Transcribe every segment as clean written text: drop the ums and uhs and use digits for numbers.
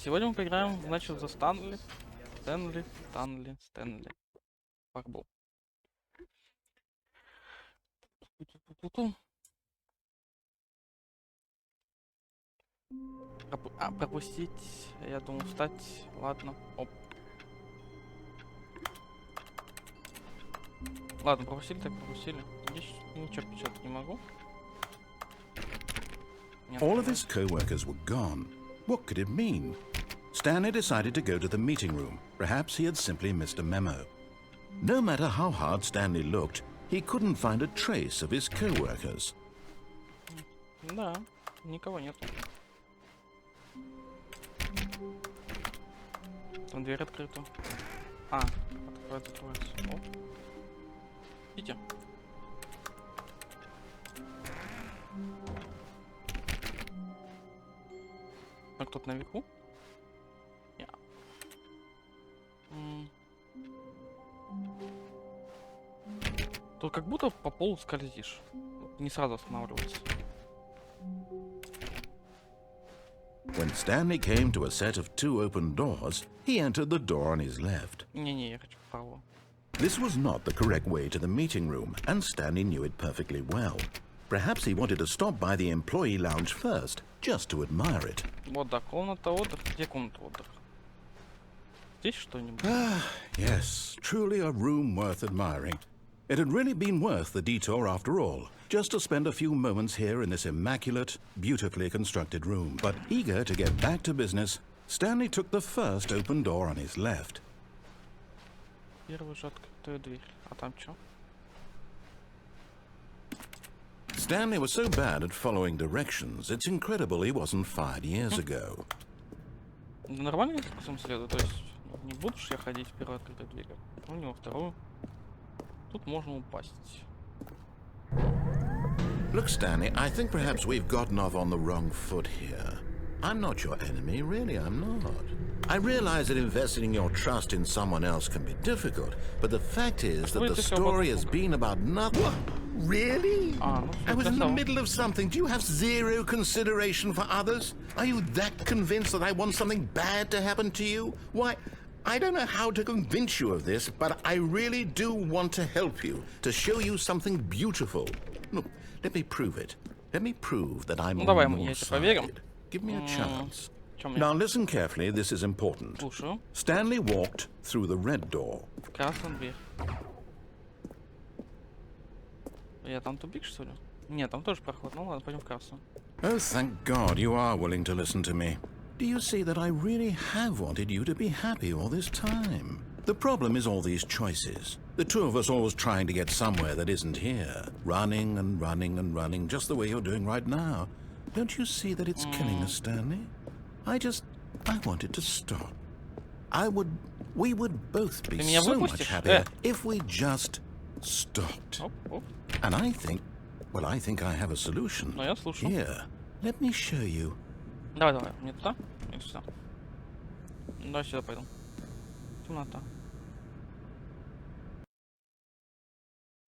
Сегодня мы поиграем, значит, за Станли. Стэнли. Фарбол. Пропустить, я думаю, встать. Ладно. Оп. Ладно, пропустили, так пропустили. Здесь ничего печатать не могу. All of his co-workers were gone. What could it mean? Stanley decided to go to the meeting room. Perhaps he had simply missed a memo. No matter how hard Stanley looked, he couldn't find a trace of his co-workers. Да, никого нет. Там дверь открыта. Открывается. О. Идите. А кто-то наверху? Тут как будто по полу скользишь. Не сразу останавливается. When Stanley came to a set of two open doors, he entered the door on his left. Не, я хочу вправо. This was not the correct way to the meeting room, and Stanley knew it perfectly well. Perhaps he wanted to stop by the employee lounge first, just to admire it. Вот, да, комната отдыха. Где комната отдыха? Здесь что-нибудь? Yes, truly a room worth admiring. It had really been worth the detour after all, just to spend a few moments here in this immaculate, beautifully constructed room. But eager to get back to business, Stanley took the first open door on his left. Первая же открытая дверь. А там что? Stanley was so bad at following directions, it's incredible he wasn't fired years ago. Нормально в смысле? То есть не будешь я ходить в первую открытую дверь? У него вторую. Тут можно упасть. Look, Stanley, I think perhaps we've gotten off on the wrong foot here. I'm not your enemy, really, I'm not. I realize that investing your trust in someone else can be difficult, but the fact is that the story has been about nothing. What? Really? I was in the middle of something. Do you have zero consideration for others? Are you that convinced that I want something bad to happen to you? Why, I don't know how to convince you of this, but I really do want to help you, to show you something beautiful. Look, let me prove it. Let me prove that I'm on your side. Give me a chance. Now listen carefully, this is important. Слушаю. Stanley walked through the red door. Красная дверь. Я там тупик, что ли? Нет, там тоже проход. Ну ладно, пойдем в красную. Oh, thank God you are willing to listen to me. Do you see that I really have wanted you to be happy all this time? The problem is all these choices. The two of us always trying to get somewhere that isn't here. Running and running and running, just the way you're doing right now. Don't you see that it's killing us, Stanley? I wanted to stop. We would both be so much happier if we just stopped. And I think I have a solution. Here, let me show you. Давай, мне туда, мне сюда. Давай сюда пойду. Темнота.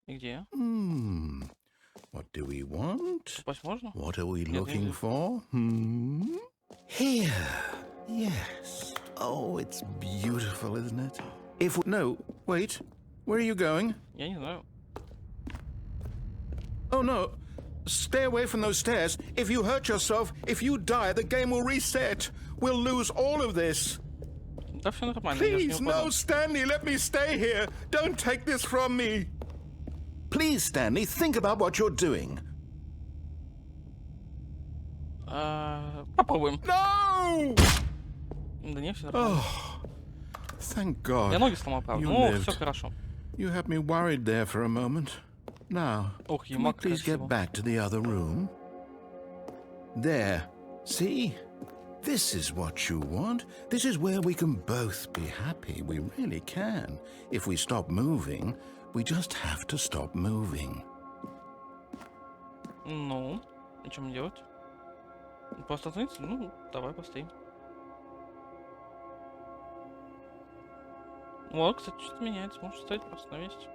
И где? What do we want? Попасть можно? What are we looking for? Here. Yes. Oh, it's beautiful, isn't it? No, wait. Where are you going? Я не знаю. Oh, no. Stay away from those stairs. If you hurt yourself, if you die, the game will reset. We'll lose all of this. Да все нормально. Please, no, Stanley, let me stay here. Don't take this from me. Please, Stanley, think about what you're doing. Попробуем. No! Да не, все нормально. Thank God. Я ноги сломал, правда. Ну, все хорошо. You had me worried there for a moment. Now, can we please get back to the other room? There. See? This is what you want. This is where we can both be happy. We really can. If we stop moving, we just have to stop moving. Ну, и что мне делать? Просто остановиться? Ну, давай постоим. Вот, кстати, что-то меняется. Можешь стоять просто на месте.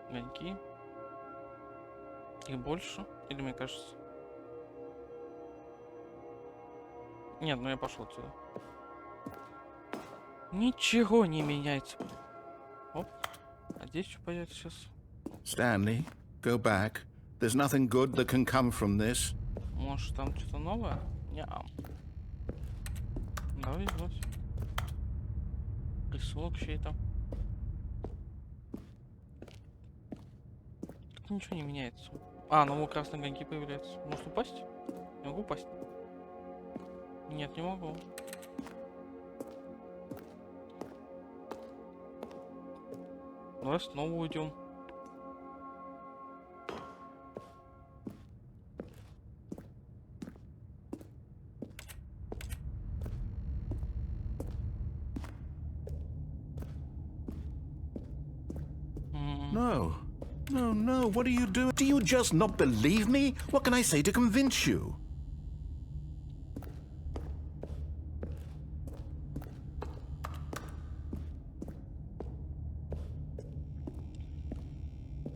Огоньки. Их больше? Или мне кажется? Нет, ну я пошел отсюда. Ничего не меняется. Оп. А здесь что появится сейчас? Stanley, go back. There's nothing good that can come from this. Может там что-то новое? Не-а. Давай брось. Рисунок чей-то. Тут ничего не меняется. А, новые красные огоньки появляются. Может упасть? Не могу упасть? Нет, не могу. Давай снова уйдем. No. No, no, what are you doing? Do you just not believe me? What can I say to convince you?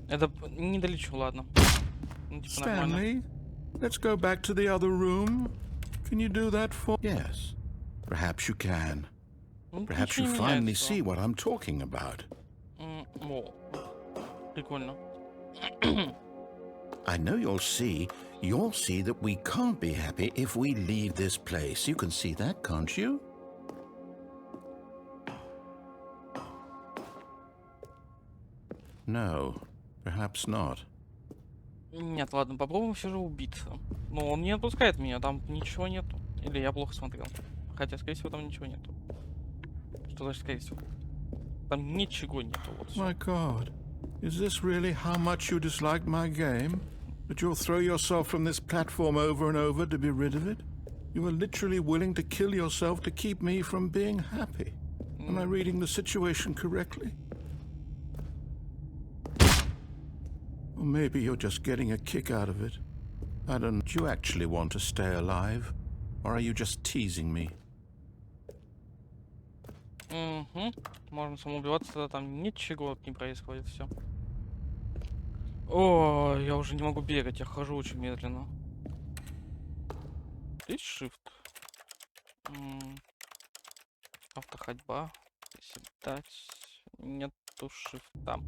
Это не долечу, ладно. Ну, типа нормально. Stanley, let's go back to the other room. Can you do that for? Yes, perhaps you can. Ну, Perhaps ничего you не finally меняется. see what I'm talking about. О, прикольно. I know you'll see. You'll see that we can't be happy if we leave this place. You can see that, can't you? No, perhaps not. Нет, ладно, попробуем все же убиться. Но он не отпускает меня, там ничего нету. Или я плохо смотрел. Хотя, скорее всего, там ничего нету. Что значит, скорее всего? Там ничего нету. Вот всё. My God, is this really how much you disliked my game? That you'll throw yourself from this platform over and over to be rid of it? You were literally willing to kill yourself to keep me from being happy. Am I reading the situation correctly? Or maybe you're just getting a kick out of it. I don't know. Do you actually want to stay alive? Or are you just teasing me? Угу. Можно самоубиваться, тогда там ничего не происходит, все. О, я уже не могу бегать, я хожу очень медленно. Есть shift? Автоходьба. Приседать. Нету шифта.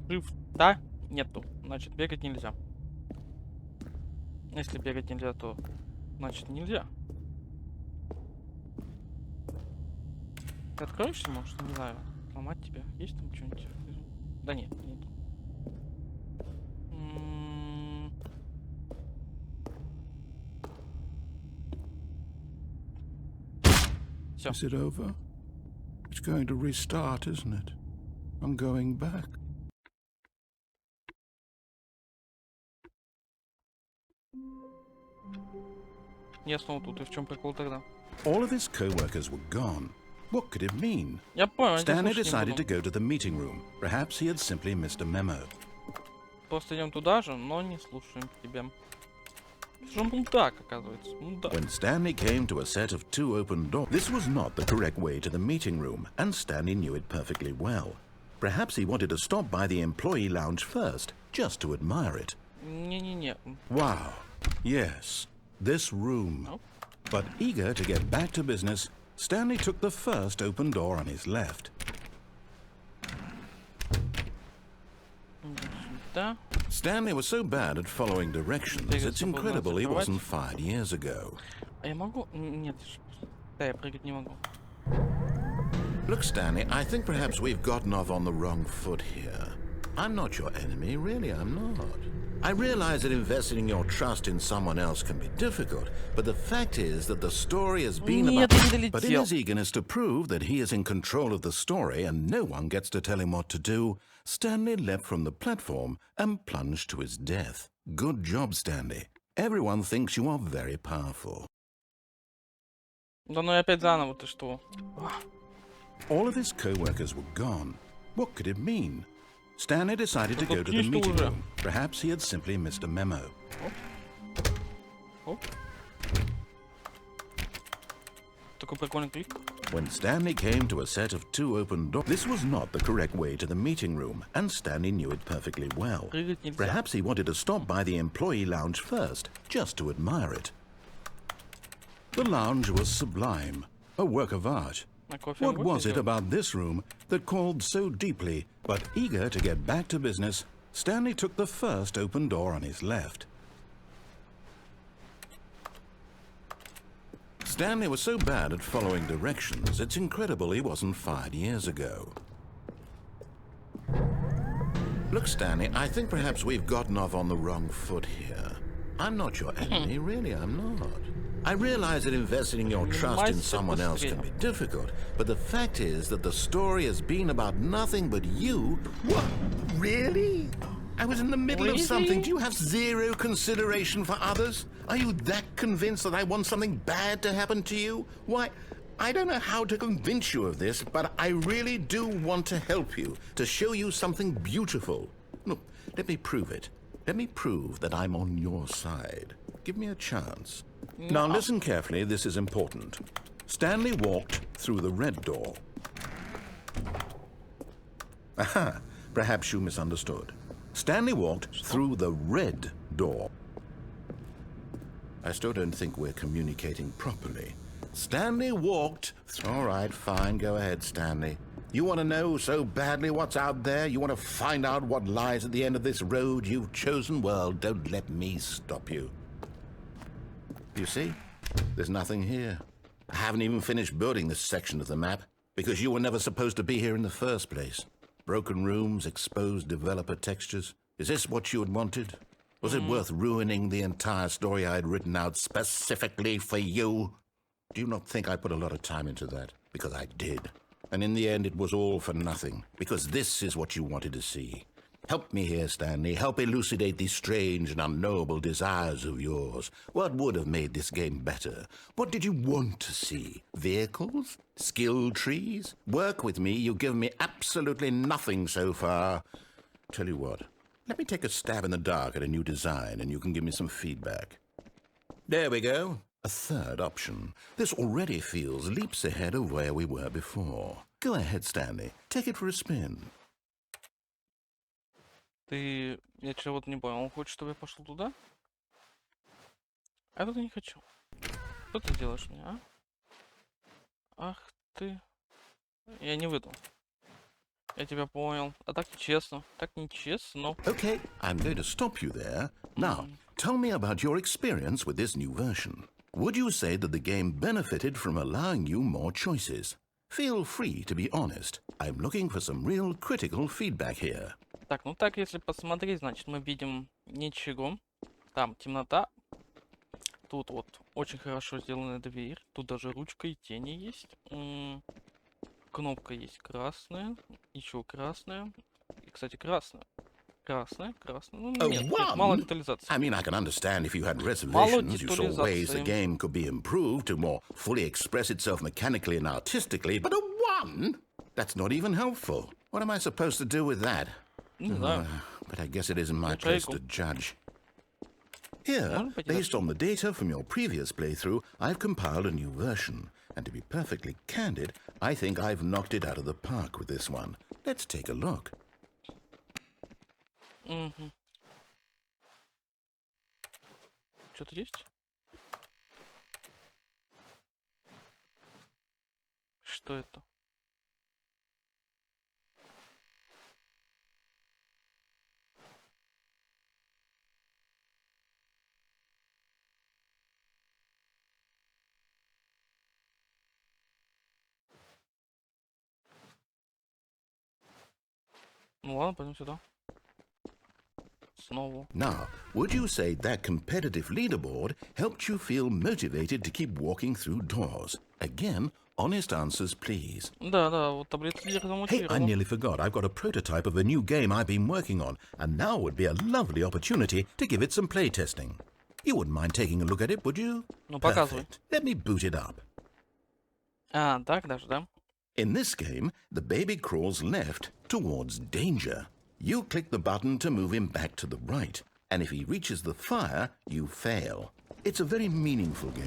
Шифта нету. Значит, бегать нельзя. Если бегать нельзя, то значит нельзя. Ты откроешься, может, не знаю. Ломать тебя. Есть там что-нибудь? Да нет, нет. Все. Is it over? It's going to restart, isn't it? I'm going back. Я снова тут. И в чем прикол тогда? All of his co-workers were gone. What could it mean? Я понял, я Stanley слушать не decided to буду. go to the meeting room. Perhaps he had simply missed a memo. Просто идем туда же, но не слушаем тебя. Что он мудак, оказывается. Мудак. When Stanley came to a set of two open doors, this was not the correct way to the meeting room, and Stanley knew it perfectly well. Perhaps he wanted to stop by the employee lounge first, just to admire it. Не-не-не. Wow, yes, this room. Ну, But eager to get back to business, Stanley took the first open door on his left. да. Stanley was so bad at following directions, it's incredible he wasn't fired years ago. А я могу? Нет. Да, я прыгать не могу. Look, Stanley, I think perhaps we've gotten off on the wrong foot here. I'm not your enemy, really, I'm not. I realize that investing your trust in someone else can be difficult, but the fact is that the story has been Нет, about... я не But in долетел. his eagerness to prove that he is in control of the story and no one gets to tell him what to do, Stanley leapt from the platform and plunged to his death. Good job, Stanley. Everyone thinks you are very powerful. Да ну и опять заново, ты что? All of his co-workers were gone. What could it mean? Stanley decided to go to the Заткнись ты meeting уже. room. Perhaps he had simply missed a memo. Оп. Такой прикольный клик. When Stanley came to a set of 2 open doors, this was not the correct way to the meeting room, and Stanley knew it perfectly well. Прыгать нельзя. Perhaps he wanted to stop by the employee lounge first, just to admire it. The lounge was sublime, a work of art. На кофе What будете was it делать? about this room that called so deeply, but eager to get back to business, Stanley took the first open door on his left. Stanley was so bad at following directions, it's incredible he wasn't fired years ago. Look, Stanley, I think perhaps we've gotten off on the wrong foot here. I'm not your enemy, really, I'm not. I realize that investing your trust in someone else can be difficult, but the fact is that the story has been about nothing but you. What? Really? I was in the middle of something. Do you have zero consideration for others? Are you that convinced that I want something bad to happen to you? Why, I don't know how to convince you of this, but I really do want to help you, to show you something beautiful. Look, let me prove it. Let me prove that I'm on your side. Give me a chance. Now listen carefully, this is important. Stanley walked through the red door. Aha, perhaps you misunderstood. Stanley walked through the red door. I still don't think we're communicating properly. Stanley walked... All right, fine, go ahead, Stanley. You want to know so badly what's out there? You want to find out what lies at the end of this road you've chosen? Well, don't let me stop you. You see? There's nothing here. I haven't even finished building this section of the map, because you were never supposed to be here in the first place. Broken rooms, exposed developer textures. Is this what you had wanted? Was it worth ruining the entire story I had written out specifically for you? Do you not think I put a lot of time into that? Because I did. And in the end, it was all for nothing, because this is what you wanted to see. Help me here, Stanley. Help elucidate these strange and unknowable desires of yours. What would have made this game better? What did you want to see? Vehicles? Skill trees? Work with me. You've given me absolutely nothing so far. Tell you what, let me take a stab in the dark at a new design, and you can give me some feedback. There we go. A third option. This already feels leaps ahead of where we were before. Go ahead, Stanley. Take it for a spin. Ты... Я чего-то не понял. Он хочет, чтобы я пошел туда? А я туда не хочу. Что ты делаешь мне, а? Ах ты... Я не выйду. Я тебя понял. А так нечестно. Так нечестно. Okay, I'm going to stop you there. Now, tell me about your experience with this new version. Would you say that the game benefited from allowing you more choices? Feel free to be honest. I'm looking for some real critical feedback here. Так, ну так, если посмотреть, значит, мы видим ничего. Там темнота. Тут вот очень хорошо сделанная дверь. Тут даже ручка и тени есть. Кнопка есть красная. Еще красная. И, кстати, красная. Красная. Ну, нет, мало детализации. I mean, I can understand if you had reservations, you saw ways the game could be improved to more fully express itself mechanically and artistically, but a 1? That's not even helpful. What am I supposed to do with that? But I guess it isn't my place to judge. Here, based on the data from your previous playthrough, I've compiled a new version. And to be perfectly candid, I think I've knocked it out of the park with this one. Let's take a look. Что-то есть? Что это? Ну ладно, пойдем сюда. Снова. Now, would you say that competitive leaderboard helped you feel motivated to keep walking through doors? Again, honest answers, please. Да, вот таблица лидера Hey, I замотивировала. nearly forgot. I've got a prototype of a new game I've been working on, and now would be a lovely opportunity to give it some playtesting. You wouldn't mind taking a look at it, would you? Ну, показывай. Perfect. Let me boot it up. А, так даже, да? In this game, the baby crawls left towards danger. You click the button to move him back to the right, and if he reaches the fire, you fail. it's a very meaningful game,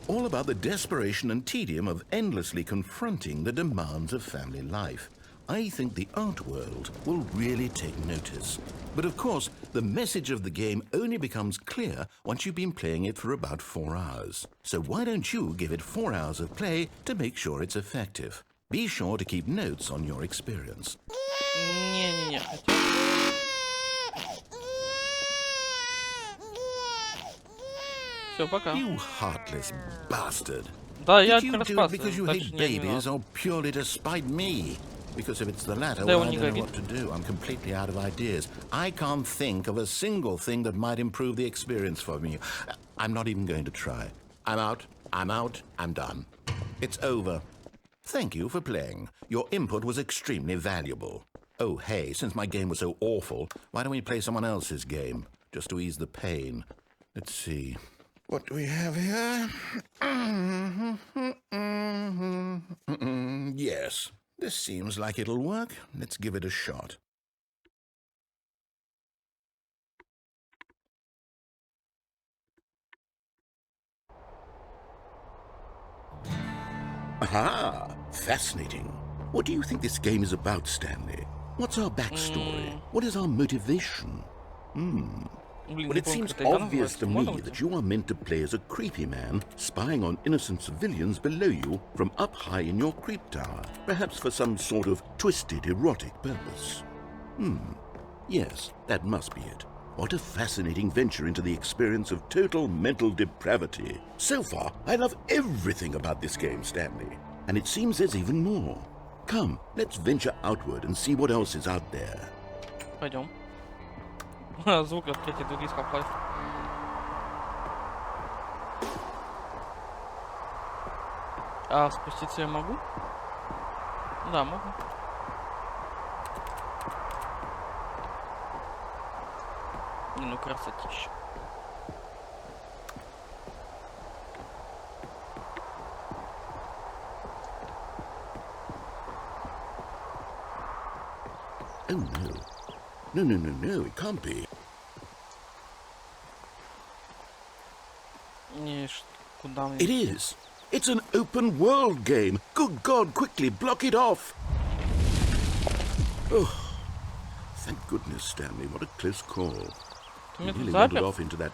all about the desperation and tedium of endlessly confronting the demands of family life. I think the art world will really take notice. But of course, the message of the game only becomes clear once you've been playing it for about 4 hours. So why don't you give it 4 hours of play to make sure it's effective? Be sure to keep notes on your experience. Не-не-не. Все, пока. You heartless bastard. Да, я Did you do it распасся. because you Дальше hate не babies or purely to spite me? Because if it's the latter, Да well, он I не don't know горит. what to do. I'm completely out of ideas. I can't think of a single thing that might improve the experience for me. I'm not even going to try. I'm out. I'm done. It's over. Thank you for playing. Your input was extremely valuable. Oh, hey, since my game was so awful, why don't we play someone else's game? Just to ease the pain. Let's see. What do we have here? Yes, this seems like it'll work. Let's give it a shot. Aha! Fascinating. What do you think this game is about, Stanley? What's our backstory? What is our motivation? Блин, Well, не it помню, seems как эта игра obvious to называется. me Можно that выйти? you are meant to play as a creepy man, spying on innocent civilians below you from up high in your creep tower, perhaps for some sort of twisted, erotic purpose. Yes, that must be it. What a fascinating venture into the experience of total mental depravity. So far, I love everything about this game, Stanley. And it seems there's even more. Come, let's venture outward and see what else is out there. Пойдем. Звук открытия двери с Half-Life. А спуститься я могу? Да, могу. Не, ну красотища. Oh, no. No, it can't be. Не, куда мне? It is. It's an open world game. Good God, quickly block it off. Oh, thank goodness, Stanley. What a close call. Ты You меня тут really wandered запер? off into that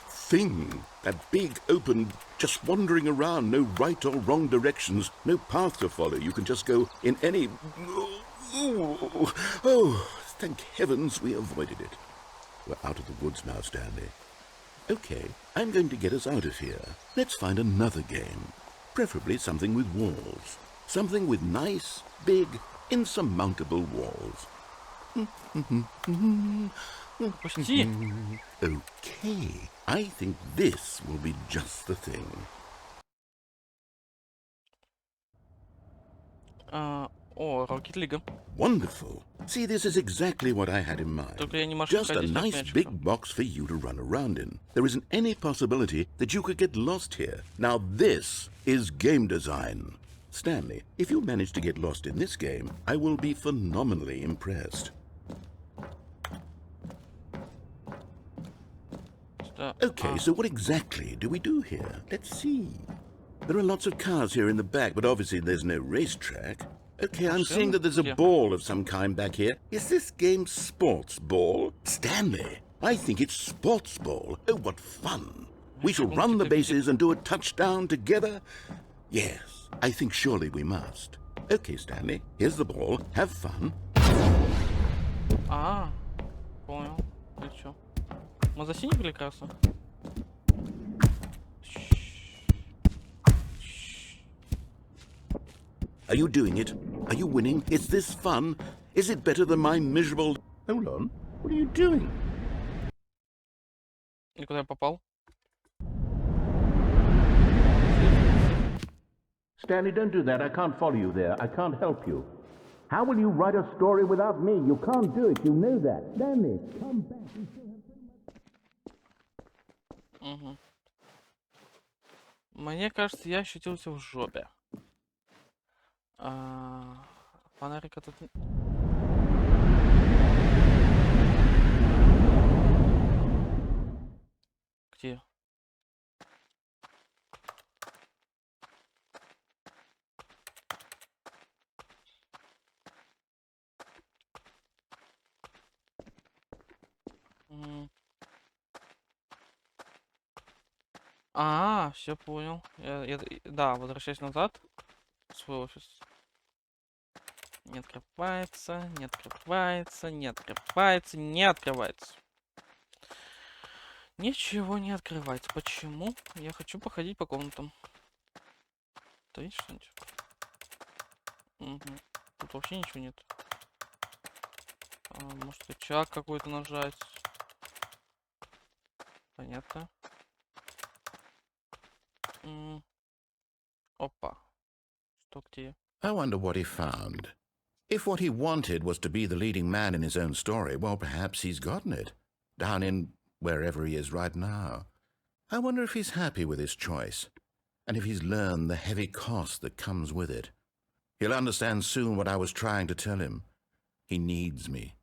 thing, that big open, just wandering around, no right or wrong directions, no path to follow. You can just go in any... Oh, thank heavens we avoided it. We're out of the woods now, Stanley. Okay, I'm going to get us out of here. Let's find another game. Preferably something with walls. Something with nice, big, insurmountable walls. Пусти! Okay, I think this will be just the thing. О, Rocket League. Wonderful. See, this is exactly what I had in mind. Только я не могу Just a ходить как nice мячиком. big box for you to run around in. There isn't any possibility that you could get lost here. Now this is game design. Stanley, if you manage to get lost in this game, I will be phenomenally impressed. Okay, so what exactly do we do here? Let's see. There are lots of cars here in the back, but obviously there's no racetrack. Okay, I'm seeing that there's a Yeah. ball of some kind back here. Is this game sports ball? Stanley, I think it's sports ball. Oh, what fun. We shall run the bases and do a touchdown together. Yes, I think surely we must. Okay, Stanley, here's the ball. Have fun. Понял. Ты чё? Мы за синий или красный? Are you doing it? Are you winning? Is this fun? Is it better than my miserable... Hold on. What are you doing? И куда я попал? Stanley, don't do that. I can't follow you there. I can't help you. How will you write a story without me? You can't do it. You know that. Stanley, come back. Угу. Мне кажется, я ощутился в жопе. Фонарика тут... Где? М. Все понял. Да, возвращаюсь назад в свой офис. Не открывается, не открывается, не открывается, не открывается. Ничего не открывается. Почему? Я хочу походить по комнатам. Да есть что-нибудь? Угу. Тут вообще ничего нет. Может, рычаг какой-то нажать. Понятно. Опа. Что где? I wonder what he found. If what he wanted was to be the leading man in his own story, well, perhaps he's gotten it. Down in wherever he is right now. I wonder if he's happy with his choice. And if he's learned the heavy cost that comes with it. He'll understand soon what I was trying to tell him. He needs me.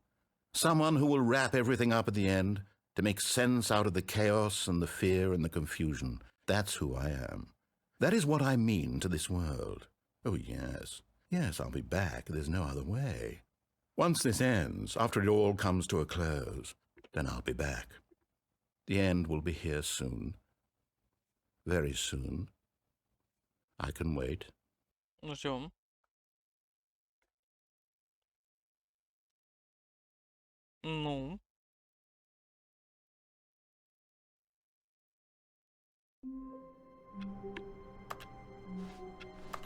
Someone who will wrap everything up at the end, to make sense out of the chaos and the fear and the confusion. That's who I am. That is what I mean to this world. Oh, yes. Yes, I'll be back. There's no other way. Once this ends, after it all comes to a close, then I'll be back. The end will be here soon. Very soon. I can wait. Ну, ждем. Ну.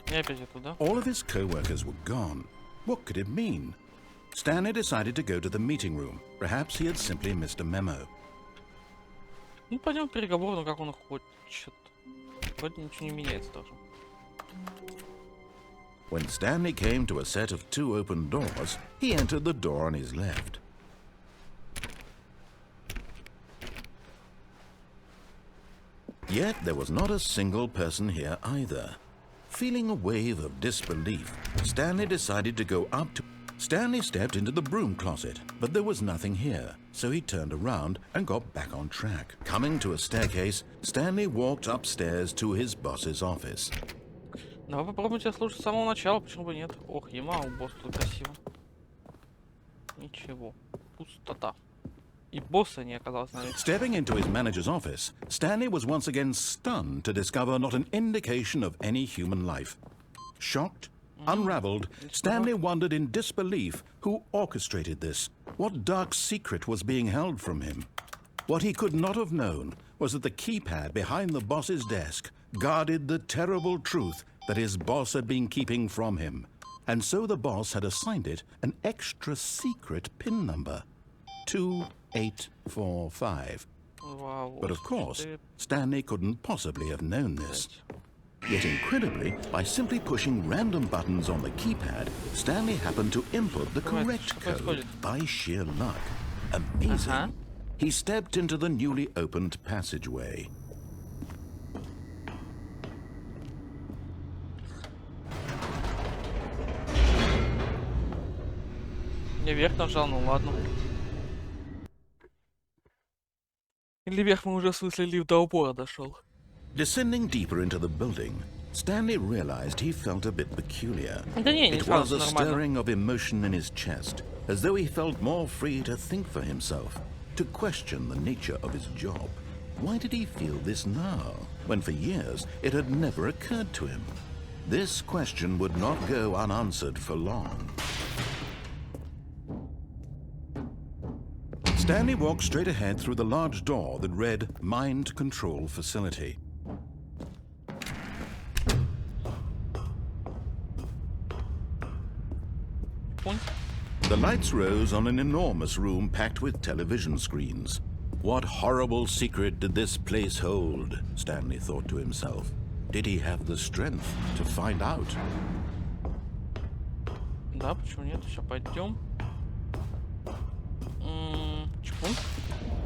И опять я туда. All of his co-workers were gone. What could it mean? Stanley decided to go to the meeting room. Perhaps he had simply missed a memo. Ну, пойдем в переговорную, как он хочет. Вроде ничего не меняется тоже. When Stanley came to a set of 2 open doors, he entered the door on his left. Yet there was not a single person here either. Feeling a wave of disbelief, Stanley decided to go up to... Stanley stepped into the broom closet, but there was nothing here, so he turned around and got back on track. Coming to a staircase, Stanley walked upstairs to his boss's office. Давай попробуем тебя слушать с самого начала, почему бы нет? Ох, у босс тут красиво. Ничего. Пустота. И босса не оказалось, наверное. Stepping into his manager's office, Stanley was once again stunned to discover not an indication of any human life. Shocked, unraveled, Stanley wondered in disbelief who orchestrated this. What dark secret was being held from him? What he could not have known was that the keypad behind the boss's desk guarded the terrible truth that his boss had been keeping from him. And so the boss had assigned it an extra secret PIN number. 2845. Wow. But of course, Stanley couldn't possibly have known this. Yet incredibly, by simply pushing random buttons on the keypad, Stanley happened to input the correct code by sheer luck. Amazing. He stepped into the newly opened passageway. Я вверх нажал, ну ладно. Или вверх мы уже в смысле лифт до упора дошел. Descending deeper into the building, Stanley realized he felt a bit peculiar. Да не It was a нормально. stirring of emotion in his chest, as though he felt more free to think for himself, to question the nature of his job. Why did he feel this now, when for years it had never occurred to him? This question would not go unanswered for long. Stanley walked straight ahead through the large door that read Mind Control Facility. The lights rose on an enormous room packed with television screens. What horrible secret did this place hold? Stanley thought to himself. Did he have the strength to find out? Да, почему нет? Сейчас пойдем.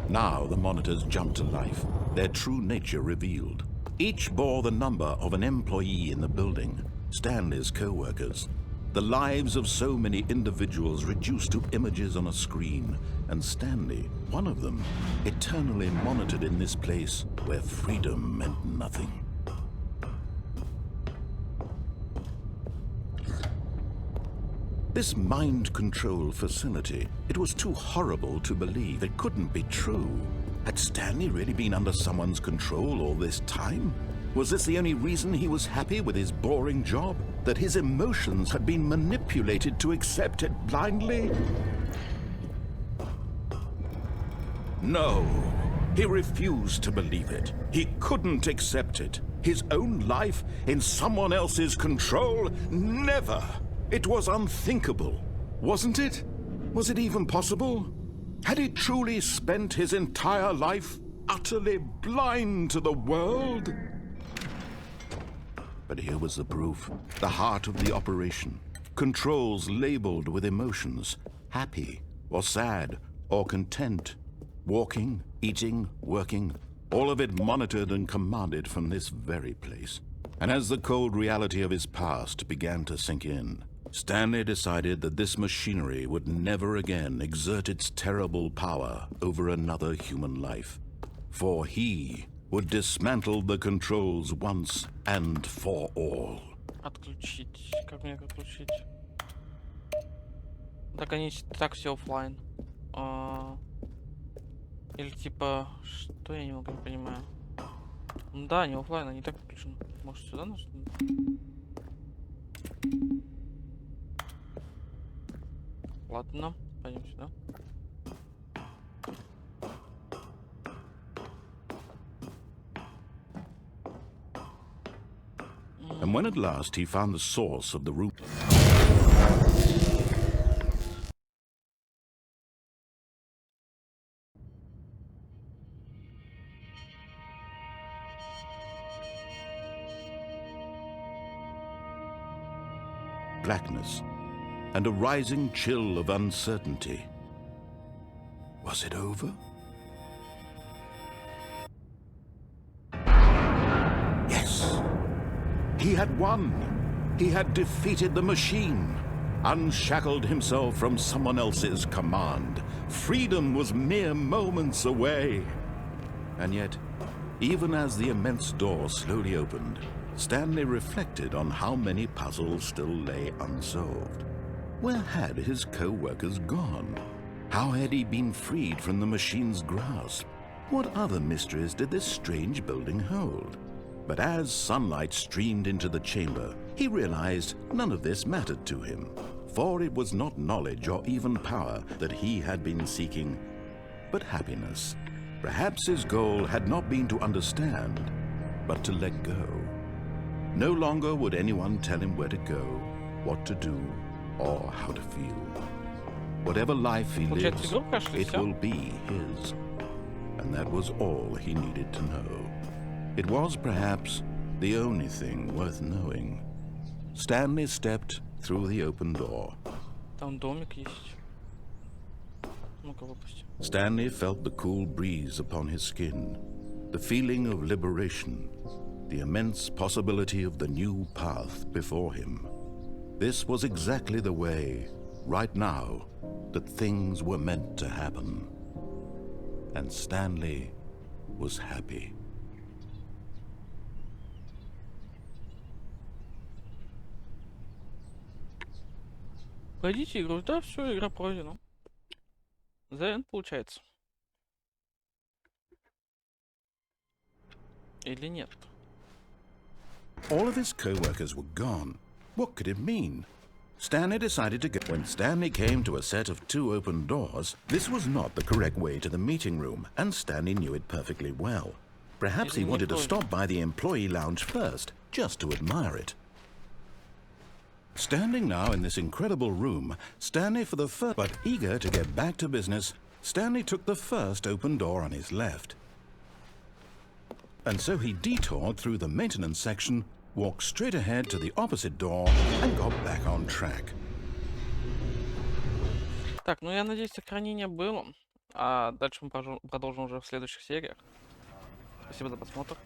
Now the monitors jumped to life, their true nature revealed. Each bore the number of an employee in the building, Stanley's co-workers. The lives of so many individuals reduced to images on a screen, and Stanley, one of them, eternally monitored in this place where freedom meant nothing. This mind control facility, it was too horrible to believe. It couldn't be true. Had Stanley really been under someone's control all this time? Was this the only reason he was happy with his boring job? That his emotions had been manipulated to accept it blindly? No, he refused to believe it. He couldn't accept it. His own life in someone else's control? Never! It was unthinkable, wasn't it? Was it even possible? Had he truly spent his entire life utterly blind to the world? But here was the proof, the heart of the operation. Controls labeled with emotions, happy or sad or content. Walking, eating, working, all of it monitored and commanded from this very place. And as the cold reality of his past began to sink in, Stanley decided that this machinery would never again exert its terrible power over another human life. For he would dismantle the controls once and for all. Отключить. Как мне отключить? Так они так все оффлайн. Или типа, что я немного не понимаю. Ну да, не оффлайн, они так включены. Может сюда нужно? Ладно, пойдем сюда. And when at last he found the source of the root, blackness and a rising chill of uncertainty. Was it over? Yes! He had won! He had defeated the machine, unshackled himself from someone else's command. Freedom was mere moments away. And yet, even as the immense door slowly opened, Stanley reflected on how many puzzles still lay unsolved. Where had his co-workers gone? How had he been freed from the machine's grasp? What other mysteries did this strange building hold? But as sunlight streamed into the chamber, he realized none of this mattered to him, for it was not knowledge or even power that he had been seeking, but happiness. Perhaps his goal had not been to understand, but to let go. No longer would anyone tell him where to go, what to do, or how to feel. Whatever life he lives, it will be his. And that was all he needed to know. It was perhaps the only thing worth knowing. Stanley stepped through the open door. Там домик есть. Ну-ка, выпусти. Stanley felt the cool breeze upon his skin, the feeling of liberation, the immense possibility of the new path before him. This was exactly the way, right now, that things were meant to happen. And Stanley was happy. Пройдите игру. Да, все, игра пройдена. The End получается. Или нет? All of his co-workers were gone. What could it mean? Stanley decided to go. When Stanley came to a set of 2 open doors, this was not the correct way to the meeting room, and Stanley knew it perfectly well. Perhaps he wanted to stop by the employee lounge first, just to admire it. Standing now in this incredible room, Stanley for the first, but eager to get back to business, Stanley took the first open door on his left. And so he detoured through the maintenance section, walked straight ahead to the opposite door, and got back on track. Так, ну я надеюсь, сохранение было. А дальше мы продолжим уже в следующих сериях. Спасибо за просмотр.